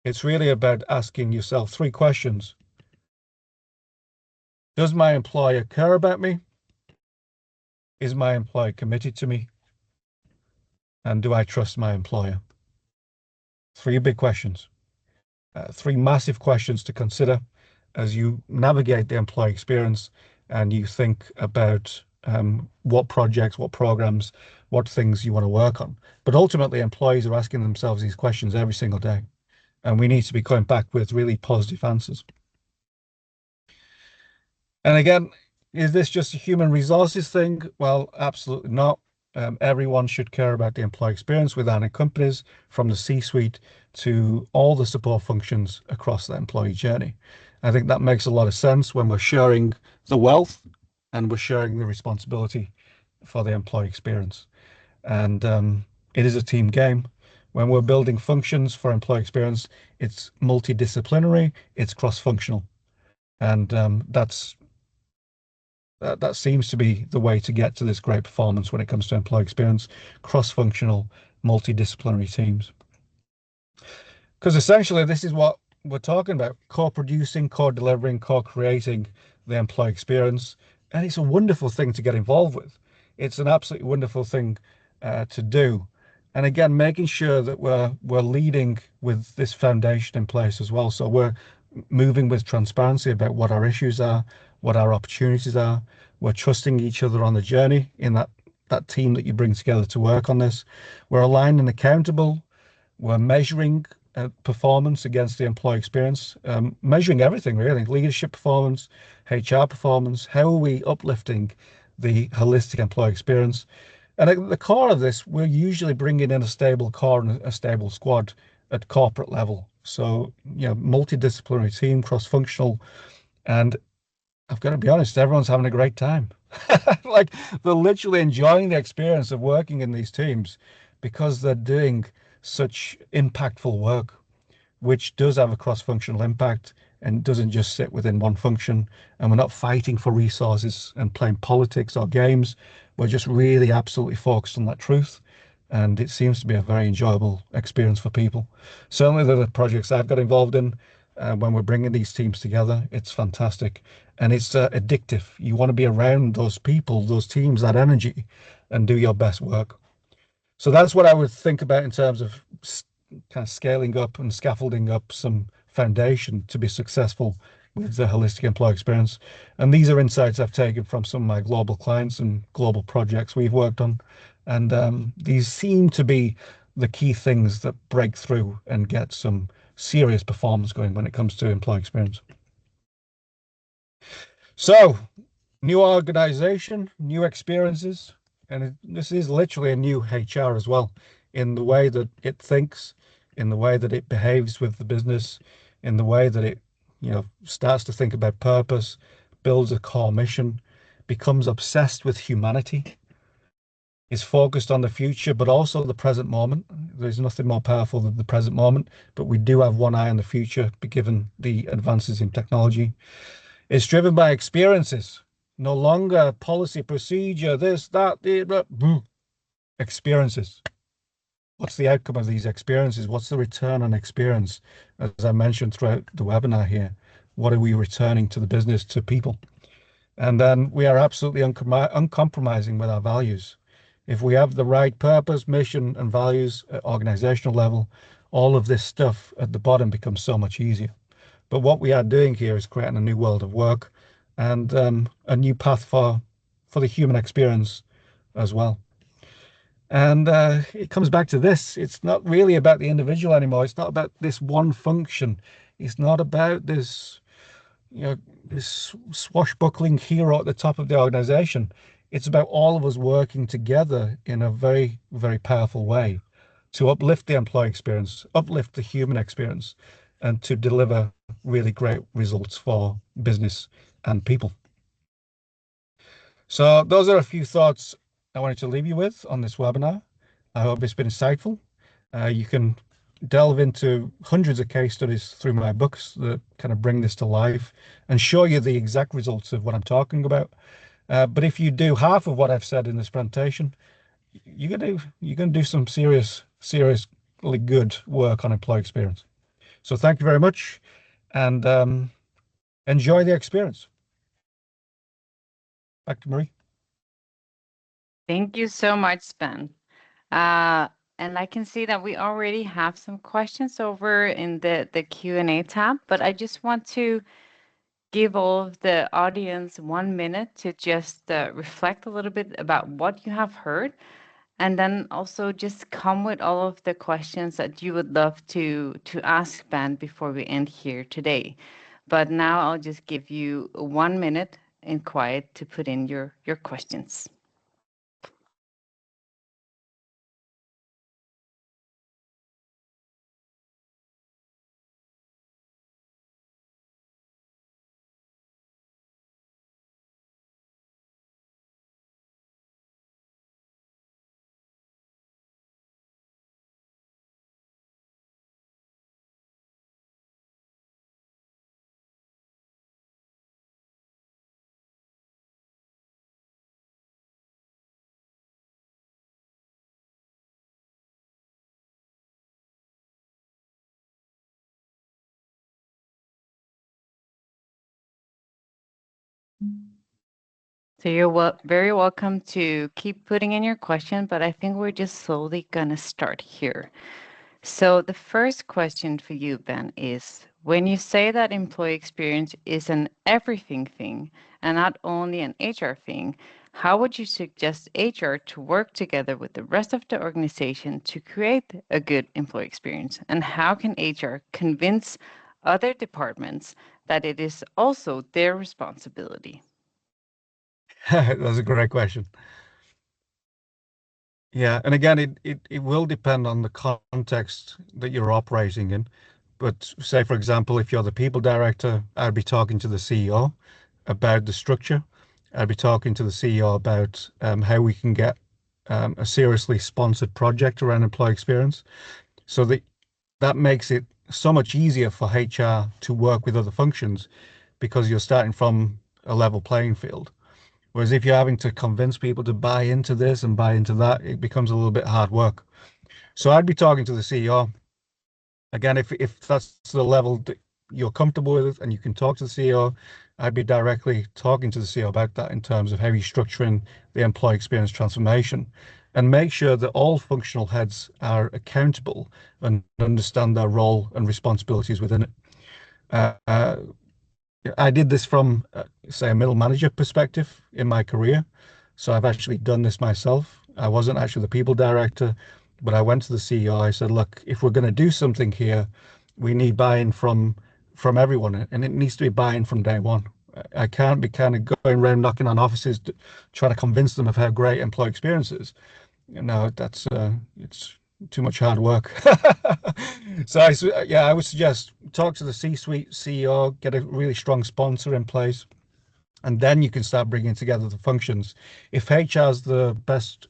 It's really about asking yourself 3 questions. Does my employer care about me? Is my employer committed to me? And do I trust my employer? 3 big questions. 3 massive questions to consider as you navigate the employee experience and you think about what projects, what programs, what things you want to work on. But ultimately, employees are asking themselves these questions every single day, and we need to be coming back with really positive answers. And again, is this just a human resources thing? Well, absolutely not. Everyone should care about the employee experience within their companies, from the C-suite to all the support functions across the employee journey. I think that makes a lot of sense when we're sharing the wealth and we're sharing the responsibility for the employee experience. And it is a team game. When we're building functions for employee experience, it's multidisciplinary, it's cross-functional. And that seems to be the way to get to this great performance when it comes to employee experience, cross-functional, multidisciplinary teams. Because essentially, this is what we're talking about: co-producing, co-delivering, co-creating the employee experience. And it's a wonderful thing to get involved with. It's an absolutely wonderful thing to do. And again, making sure that we're leading with this foundation in place as well. So we're moving with transparency about what our issues are, what our opportunities are. We're trusting each other on the journey in that team that you bring together to work on this. We're aligned and accountable. We're measuring performance against the employee experience, measuring everything really, leadership performance, HR performance. How are we uplifting the holistic employee experience? And at the core of this, we're usually bringing in a stable core and a stable squad at corporate level. So, multidisciplinary team, cross-functional, and I've got to be honest, everyone's having a great time. Like they're literally enjoying the experience of working in these teams because they're doing such impactful work, which does have a cross-functional impact and doesn't just sit within one function. And we're not fighting for resources and playing politics or games. We're just really absolutely focused on that truth. And it seems to be a very enjoyable experience for people. Certainly the projects I've got involved in, when we're bringing these teams together, it's fantastic. And it's addictive. You want to be around those people, those teams, that energy, and do your best work. So that's what I would think about in terms of kind of scaling up and scaffolding up some foundation to be successful with the holistic employee experience. And these are insights I've taken from some of my global clients and global projects we've worked on. And these seem to be the key things that break through and get some serious performance going when it comes to employee experience. So, new organization, new experiences, and this is literally a new HR as well, in the way that it thinks, in the way that it behaves with the business, in the way that it, starts to think about purpose, builds a core mission, becomes obsessed with humanity, is focused on the future, but also the present moment. There's nothing more powerful than the present moment, but we do have one eye on the future, given the advances in technology. It's driven by experiences, no longer policy, procedure, this, that, experiences. What's the outcome of these experiences? What's the return on experience? As I mentioned throughout the webinar here, what are we returning to the business, to people? And then we are absolutely uncompromising with our values. If we have the right purpose, mission, and values at organizational level, all of this stuff at the bottom becomes so much easier. But what we are doing here is creating a new world of work and a new path for the human experience as well. And it comes back to this. It's not really about the individual anymore. It's not about this one function. It's not about this, this swashbuckling hero at the top of the organization. It's about all of us working together in a very, very powerful way to uplift the employee experience, uplift the human experience, and to deliver really great results for business and people. So those are a few thoughts I wanted to leave you with on this webinar. I hope it's been insightful. You can delve into hundreds of case studies through my books that kind of bring this to life and show you the exact results of what I'm talking about. But if you do half of what I've said in this presentation, you're gonna do some seriously good work on employee experience. So thank you very much, and enjoy the experience. Back to Marie. Thank you so much, Ben. And I can see that we already have some questions over in the Q&A tab, but I just want to give all of the audience 1 minute to just reflect a little bit about what you have heard, and then also just come with all of the questions that you would love to ask Ben before we end here today. But now I'll just give you 1 minute in quiet to put in your questions. So you're very welcome to keep putting in your question, but I think we're just slowly going to start here. So the first question for you, Ben, is when you say that employee experience is an everything thing and not only an HR thing, how would you suggest HR to work together with the rest of the organization to create a good employee experience? And how can HR convince other departments that it is also their responsibility? That's a great question. Yeah, and again, it will depend on the context that you're operating in. But say, for example, if you're the people director, I'd be talking to the CEO about the structure. I'd be talking to the CEO about how we can get a seriously sponsored project around employee experience. So that makes it so much easier for HR to work with other functions because you're starting from a level playing field. Whereas if you're having to convince people to buy into this and buy into that, it becomes a little bit hard work. So I'd be talking to the CEO. Again, if that's the level that you're comfortable with and you can talk to the CEO, I'd be directly talking to the CEO about that in terms of how you're structuring the employee experience transformation and make sure that all functional heads are accountable and understand their role and responsibilities within it. Uh, I did this from, say, a middle manager perspective in my career. So I've actually done this myself. I wasn't actually the people director, but I went to the CEO. I said, look, if we're going to do something here, we need buy-in from everyone, and it needs to be buy-in from day one. I can't be kind of going around knocking on offices, trying to convince them of how great employee experience is. No, that's it's too much hard work. So yeah, I would suggest talk to the C-suite CEO, get a really strong sponsor in place, and then you can start bringing together the functions. If HR is the best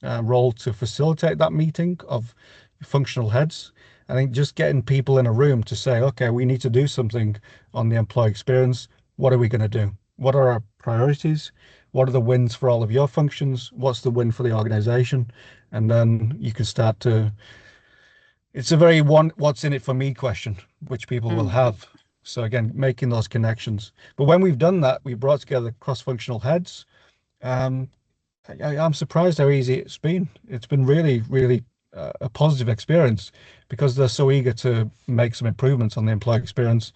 role to facilitate that meeting of functional heads, I think just getting people in a room to say, okay, we need to do something on the employee experience. What are we going to do? What are our priorities? What are the wins for all of your functions? What's the win for the organization? And then you can start to, it's a very what's in it for me question, which people will Mm, have. So again, making those connections. But when we've done that, we brought together cross-functional heads. Um, I'm surprised how easy it's been. It's been really, really a positive experience because they're so eager to make some improvements on the employee experience.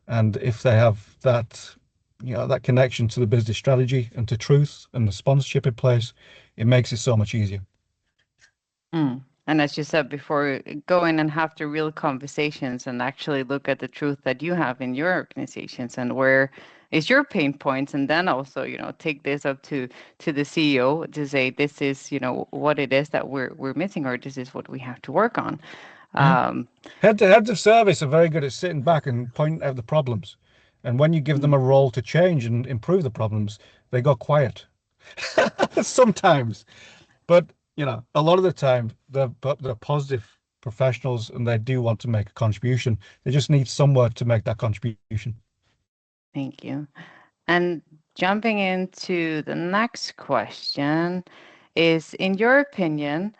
And if they have that, that connection to the business strategy and to truth and the sponsorship in place, it makes it so much easier. mm. And as you said before, go in and have the real conversations and actually look at the truth that you have in your organizations and where is your pain points, and then also, take this up to the CEO to say this is, what it is that we're missing, or this is what we have to work on. Yeah. Um, Heads of service are very good at sitting back and pointing out the problems. And when you give them mm, a role to change and improve the problems, they go quiet sometimes. But a lot of the time they're positive professionals and they do want to make a contribution. They just need somewhere to make that contribution. thank you. And jumping into the next question is, in your opinion,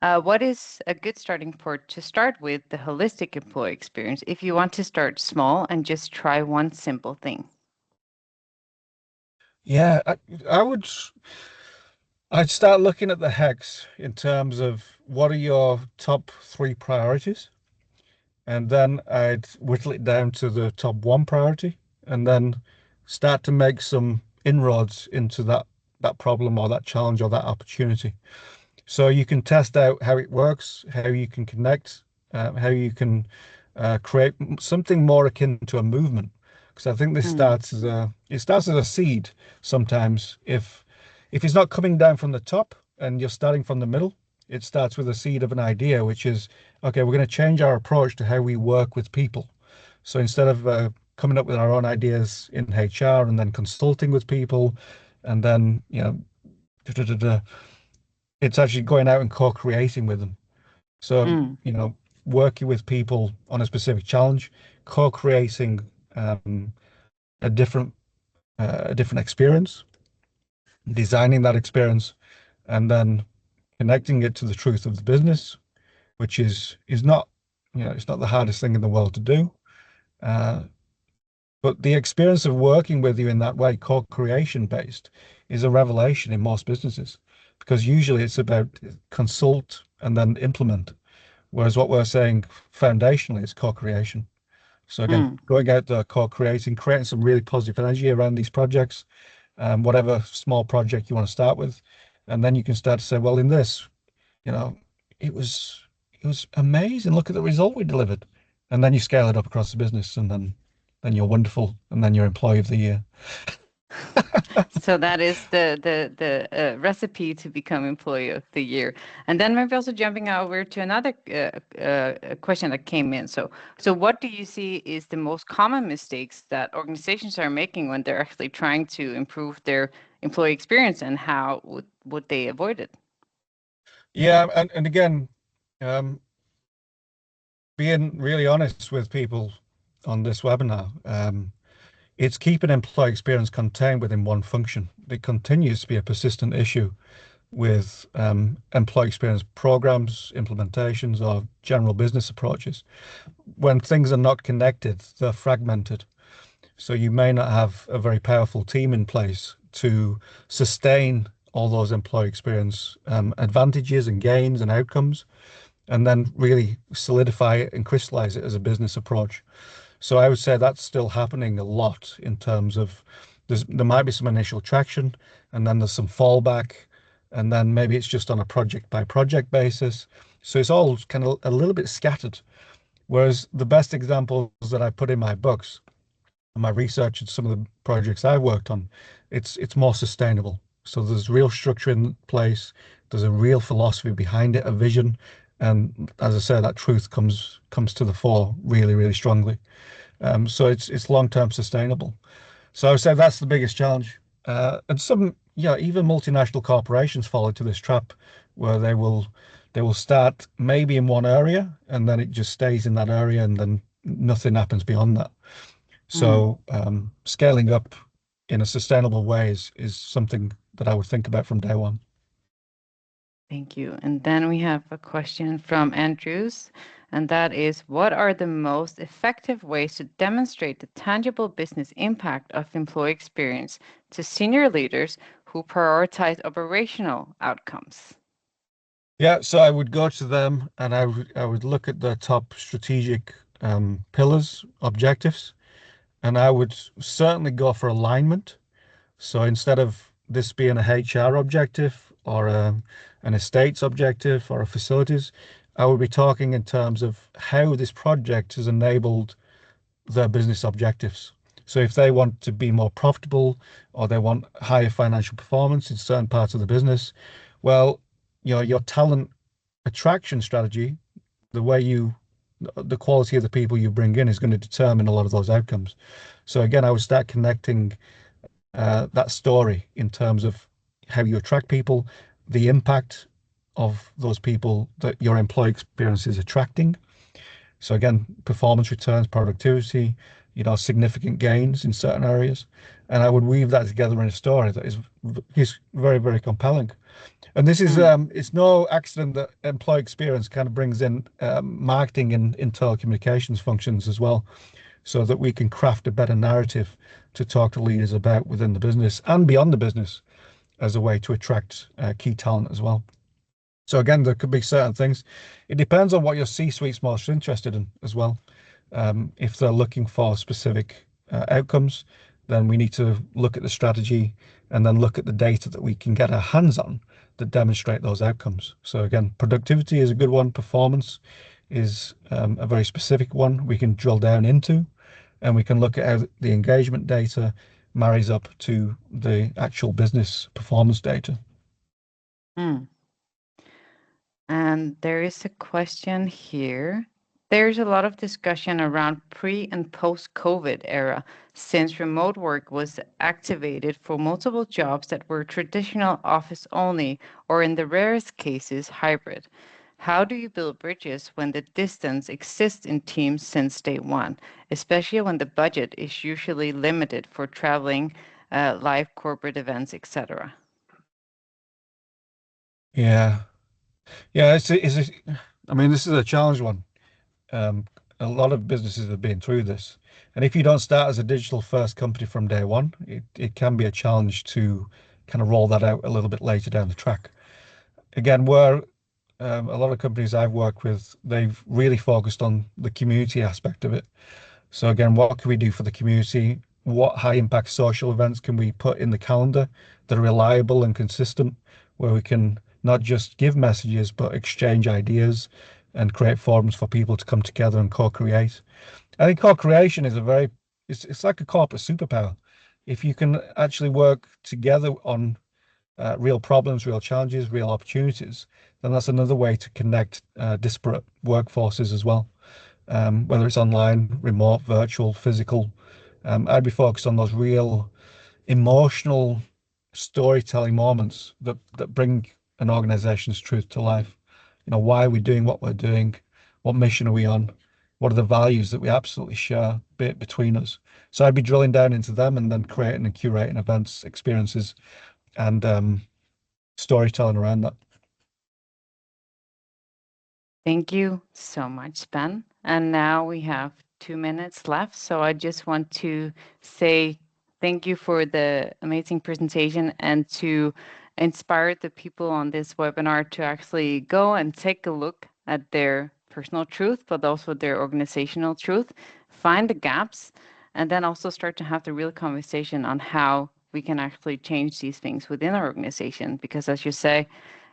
what is a good starting point to start with the holistic employee experience if you want to start small and just try one simple thing? Yeah, I would. I'd start looking at the hex in terms of what are your top three priorities, and then I'd whittle it down to the top one priority, and then start to make some inroads into that problem or that challenge or that opportunity. So you can test out how it works, how you can connect, how you can create something more akin to a movement. Because I think this Mm, starts as a seed sometimes. If it's not coming down from the top and you're starting from the middle, it starts with a seed of an idea, which is, okay, we're going to change our approach to how we work with people. So instead of coming up with our own ideas in HR and then consulting with people, and then da, da, da, da, it's actually going out and co-creating with them. So, mm, working with people on a specific challenge, co-creating um, a different a different experience, designing that experience, and then connecting it to the truth of the business, which is not it's not the hardest thing in the world to do. Uh, But the experience of working with you in that way, co-creation based, is a revelation in most businesses because usually it's about consult and then implement. Whereas what we're saying foundationally is co-creation. So again, Mm. going out there, co-creating, creating some really positive energy around these projects, whatever small project you want to start with, and then you can start to say, well, in this, you know, it was it was amazing. Look at the result we delivered, and then you scale it up across the business, and then you're wonderful, and then you're employee of the year. So that is the recipe to become employee of the year. And then maybe also jumping over to another question that came in. So what do you see is the most common mistakes that organizations are making when they're actually trying to improve their employee experience, and how would they avoid it? Yeah, and again, um, being really honest with people on this webinar, it's keeping employee experience contained within one function. It continues to be a persistent issue with employee experience programs, implementations, or general business approaches. When things are not connected, they're fragmented. So you may not have a very powerful team in place to sustain all those employee experience advantages and gains and outcomes, and then really solidify it and crystallize it as a business approach. So I would say that's still happening a lot in terms of there might be some initial traction, and then there's some fallback, and then maybe it's just on a project by project basis. So it's all kind of a little bit scattered. Whereas the best examples that I put in my books and my research and some of the projects I've worked on, it's more sustainable. So there's real structure in place. There's a real philosophy behind it, a vision, and as I say, that truth comes to the fore really, really strongly. So it's long-term sustainable. So I would say that's the biggest challenge. And some, yeah, even multinational corporations fall into this trap where they will start maybe in one area and then it just stays in that area and then nothing happens beyond that. Mm. So scaling up in a sustainable way is something that I would think about from day one. Thank you. And then we have a question from Andrews, and that is, what are the most effective ways to demonstrate the tangible business impact of employee experience to senior leaders who prioritize operational outcomes? Yeah, so I would go to them and I would look at the top strategic pillars, objectives, and I would certainly go for alignment. So instead of this being a HR objective or an estates objective or a facilities, I would be talking in terms of how this project has enabled their business objectives. So if they want to be more profitable or they want higher financial performance in certain parts of the business, well, your talent attraction strategy, the way the quality of the people you bring in is going to determine a lot of those outcomes. So again, I would start connecting that story in terms of how you attract people, the impact of those people that your employee experience is attracting. So again, performance returns, productivity, significant gains in certain areas. And I would weave that together in a story that is very, very compelling. And this is Mm. it's no accident that employee experience kind of brings in marketing and internal communications functions as well, so that we can craft a better narrative to talk to leaders about within the business and beyond the business as a way to attract key talent as well. So again, there could be certain things. It depends on what your C-suite's most interested in as well. If they're looking for specific outcomes, then we need to look at the strategy and then look at the data that we can get our hands on that demonstrate those outcomes. So again, productivity is a good one. Performance is a very specific one we can drill down into, and we can look at how the engagement data marries up to the actual business performance data. Mm. And there is a question here. There's a lot of discussion around pre and post COVID era, since remote work was activated for multiple jobs that were traditional office only, or in the rarest cases, hybrid. How do you build bridges when the distance exists in teams since day one, especially when the budget is usually limited for traveling, live corporate events, etc.? Yeah, yeah. I mean, this is a challenge one. Um, a lot of businesses have been through this. And if you don't start as a digital first company from day one, it can be a challenge to kind of roll that out a little bit later down the track. Again, where a lot of companies I've worked with, they've really focused on the community aspect of it. So again, what can we do for the community? What high impact social events can we put in the calendar that are reliable and consistent, where we can not just give messages, but exchange ideas and create forums for people to come together and co-create. I think co-creation is it's like a corporate superpower. If you can actually work together on real problems, real challenges, real opportunities, then that's another way to connect disparate workforces as well. Whether it's online, remote, virtual, physical, I'd be focused on those real emotional storytelling moments that bring an organization's truth to life. Why are we doing what we're doing? What mission are we on? What are the values that we absolutely share between us? So I'd be drilling down into them and then creating and curating events, experiences, and storytelling around that. Thank you so much, Ben. And now we have 2 minutes left. So I just want to say thank you for the amazing presentation and to inspire the people on this webinar to actually go and take a look at their personal truth, but also their organizational truth, find the gaps, and then also start to have the real conversation on how we can actually change these things within our organization. Because as you say,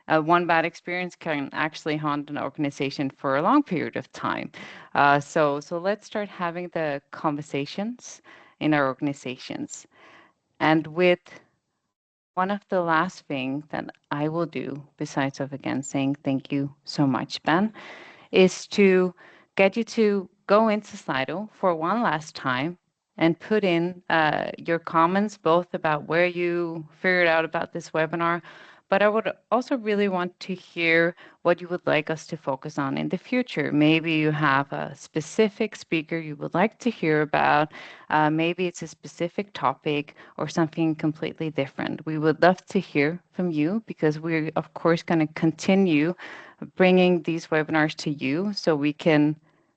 one bad experience can actually haunt an organization for a long period of time. So let's start having the conversations in our organizations. And with one of the last things that I will do, besides of again saying thank you so much, Ben, is to get you to go into Slido for one last time and put in your comments, both about where you figured out about this webinar, but I would also really want to hear what you would like us to focus on in the future. Maybe you have a specific speaker you would like to hear about. Maybe it's a specific topic or something completely different. We would love to hear from you because we're, of course, going to continue bringing these webinars to you so we can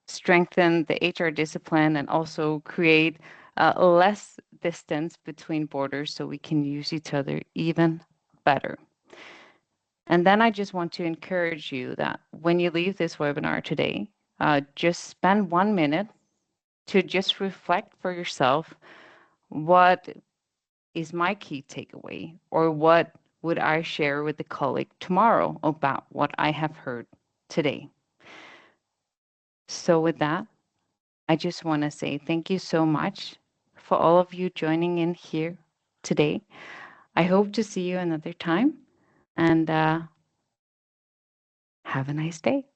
strengthen the HR discipline and also create less distance between borders so we can use each other even better. And then I just want to encourage you that when you leave this webinar today, just spend 1 minute to just reflect for yourself, what is my key takeaway, or what would I share with the colleague tomorrow about what I have heard today. So with that, I just want to say thank you so much for all of you joining in here today. I hope to see you another time, and have a nice day.